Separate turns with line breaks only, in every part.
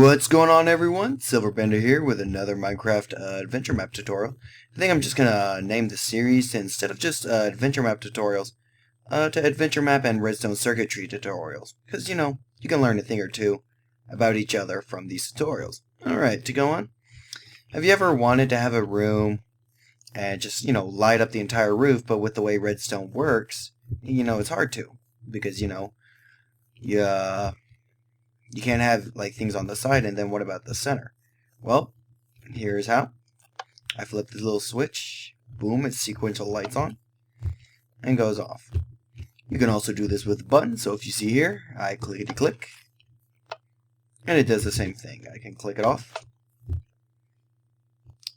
What's going on, everyone? Silverbender here with another Minecraft adventure map tutorial. I think I'm just gonna name the series, instead of just adventure map tutorials, to adventure map and redstone circuitry tutorials. Because, you can learn a thing or two about each other from these tutorials. Alright, to go on. Have you ever wanted to have a room and just, light up the entire roof, but with the way redstone works, it's hard to. Because, you can't have like things on the side, and then what about the center? Well, here's how. I flip this little switch, boom, it's sequential lights on, and goes off. You can also do this with a button, so if you see here, I clickety-click, and it does the same thing. I can click it off.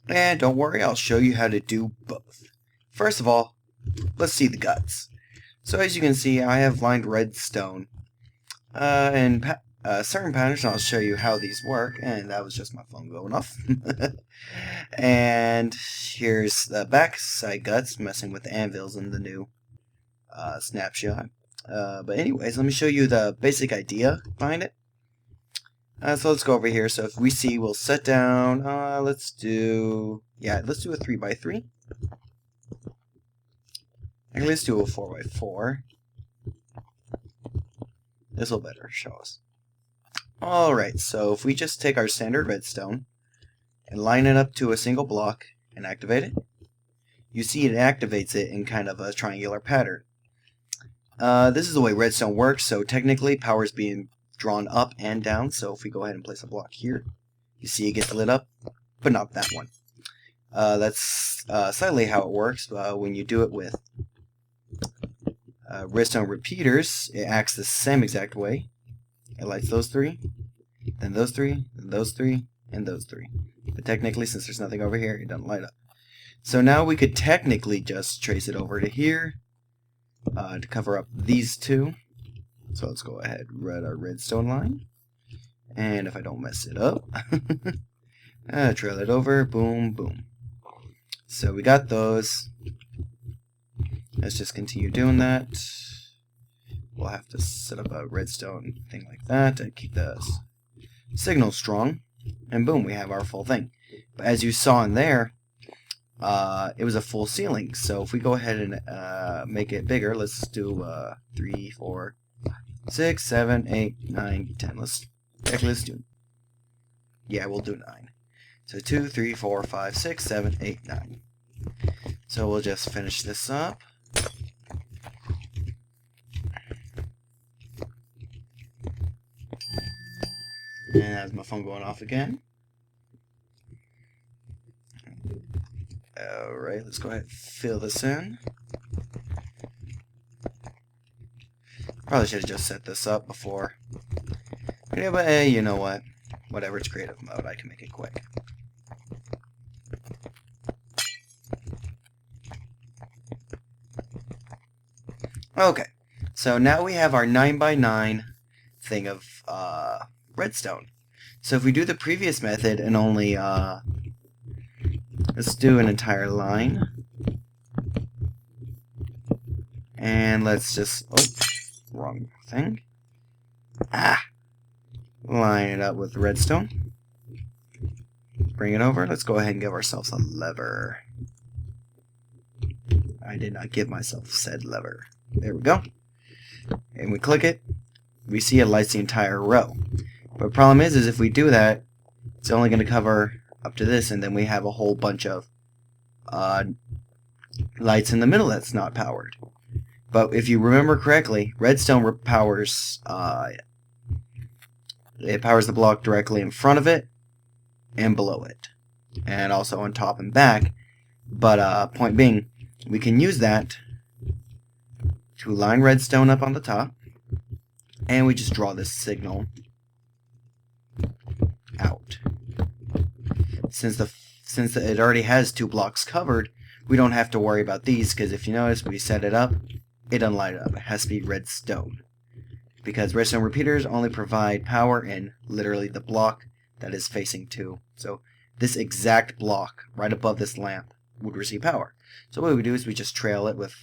And don't worry, I'll show you how to do both. First of all, let's see the guts. So as you can see, I have lined redstone, and certain patterns, and I'll show you how these work. And that was just my phone going off. And here's the backside guts, messing with the anvils in the new snapshot. But anyways, let me show you the basic idea behind it. So let's go over here. So if we see, we'll set down, let's do a 3x3. And let's do a 4x4. This will better show us. Alright, so if we just take our standard redstone and line it up to a single block and activate it, you see it activates it in kind of a triangular pattern. This is the way redstone works, so technically power is being drawn up and down. So if we go ahead and place a block here, you see it gets lit up, but not that one. That's slightly how it works. When you do it with redstone repeaters, it acts the same exact way. It lights those three, then those three, then those three, and those three. But technically, since there's nothing over here, it doesn't light up. So now we could technically just trace it over to here to cover up these two. So let's go ahead, read our redstone line. And if I don't mess it up, trail it over, boom, boom. So we got those. Let's just continue doing that. We'll have to set up a redstone thing like that to keep the signal strong. And boom, we have our full thing. But as you saw in there, it was a full ceiling. So if we go ahead and make it bigger, let's do 3, 4, 6, 7, 8, 9, 10. Let's do. Yeah, we'll do 9. So 2, 3, 4, 5, 6, 7, 8, 9. So we'll just finish this up. And that's my phone going off again. Alright, let's go ahead and fill this in. Probably should have just set this up before. Yeah, but hey, you know what? Whatever, it's creative mode. I can make it quick. Okay, so now we have our 9x9 thing of redstone. So if we do the previous method and only let's do an entire line, and let's just wrong thing, line it up with redstone, bring it over. Let's go ahead and give ourselves a lever. I did not give myself said lever. There we go. And we click it, we see it lights the entire row. But the problem is if we do that, it's only going to cover up to this, and then we have a whole bunch of lights in the middle that's not powered. But if you remember correctly, redstone powers it powers the block directly in front of it and below it, and also on top and back. But point being, we can use that to line redstone up on the top, and we just draw this signal out. Since it already has 2 blocks covered, we don't have to worry about these, because if you notice, we set it up, it doesn't light up. It has to be redstone, because redstone repeaters only provide power in literally the block that is facing 2. So this exact block right above this lamp would receive power. So what we do is we just trail it with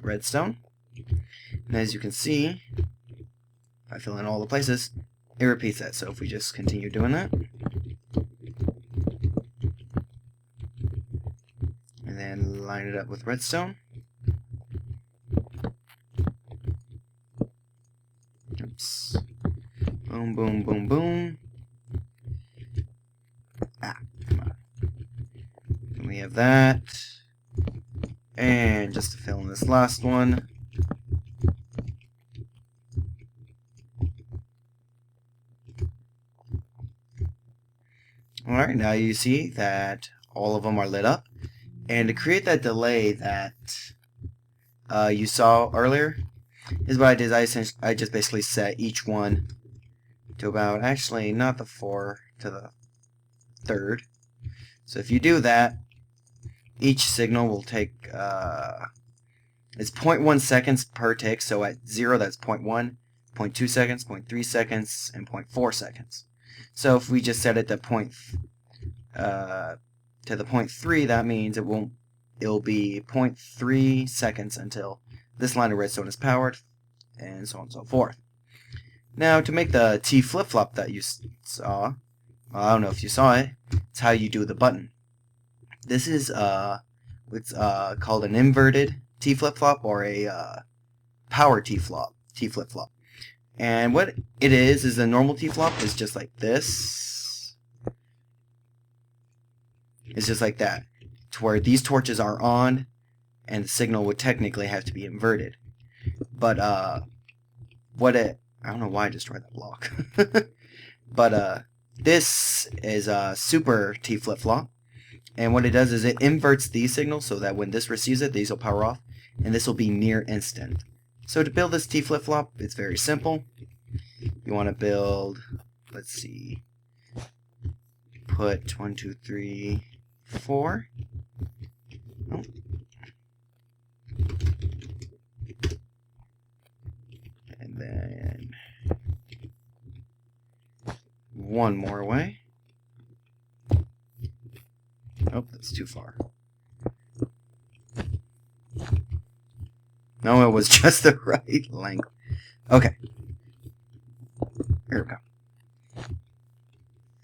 redstone. And as you can see, if I fill in all the places, it repeats that. So if we just continue doing that, and then line it up with redstone. Oops. Boom, boom, boom, boom. Ah, come on. And we have that. And just to fill in this last one. Alright, now you see that all of them are lit up. And to create that delay that you saw earlier, is what I did. I just basically set each one to about, actually not the 4, to the 3rd. So if you do that, each signal will take, it's 0.1 seconds per tick. So at 0 that's 0.1, 0.2 seconds, 0.3 seconds, and 0.4 seconds. So if we just set it to the 0.3, that means it'll be 0.3 seconds until this line of redstone is powered, and so on and so forth. Now, to make the T flip-flop that you saw, well, I don't know if you saw it, it's how you do the button. This is what's called an inverted T flip-flop, or a power T flip-flop. And what it is a normal T flop is just like this. It's just like that, to where these torches are on, and the signal would technically have to be inverted. But I don't know why I destroyed that block. But this is a super T flip-flop, and what it does is it inverts these signals so that when this receives it, these will power off, and this will be near instant. So to build this T flip-flop, it's very simple. You want to build, let's see, put 1, 2, 3, 4. Oh. And then one more away. Oh, that's too far. No, it was just the right length. Okay. Here we go.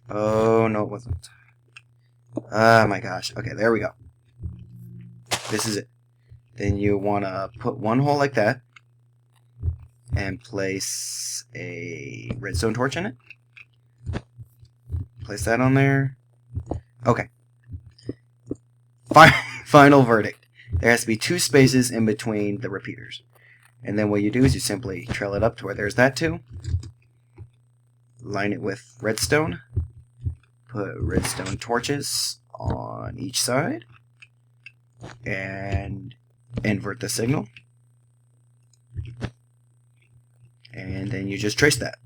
Oh, no, it wasn't. Oh my gosh. Okay, there we go. This is it. Then you want to put one hole like that and place a redstone torch in it. Place that on there. Okay. Final verdict. There has to be 2 spaces in between the repeaters. And then what you do is you simply trail it up to where there's that 2. Line it with redstone. Put redstone torches on each side. And invert the signal. And then you just trace that.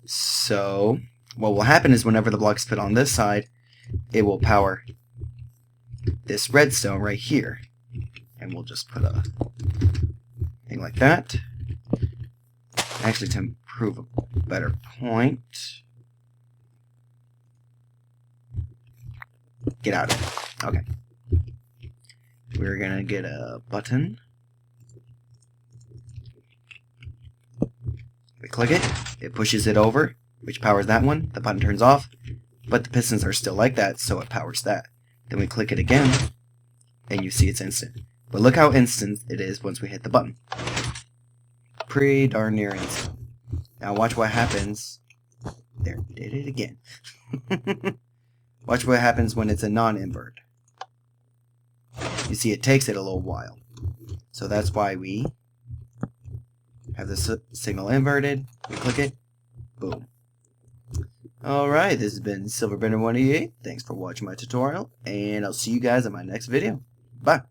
So what will happen is whenever the block is put on this side, it will power this redstone right here. And we'll just put a thing like that. Actually, to prove a better point, get out of it. Okay. We're gonna get a button. We click it, it pushes it over, which powers that one. The button turns off, but the pistons are still like that, so it powers that. Then we click it again, and you see it's instant. But look how instant it is once we hit the button. Pretty darn near instant. Now watch what happens. There, did it again. Watch what happens when it's a non-invert. You see it takes it a little while. So that's why we have the signal inverted. We click it. Boom. Alright, this has been SilverBender188. Thanks for watching my tutorial, and I'll see you guys in my next video. Bye.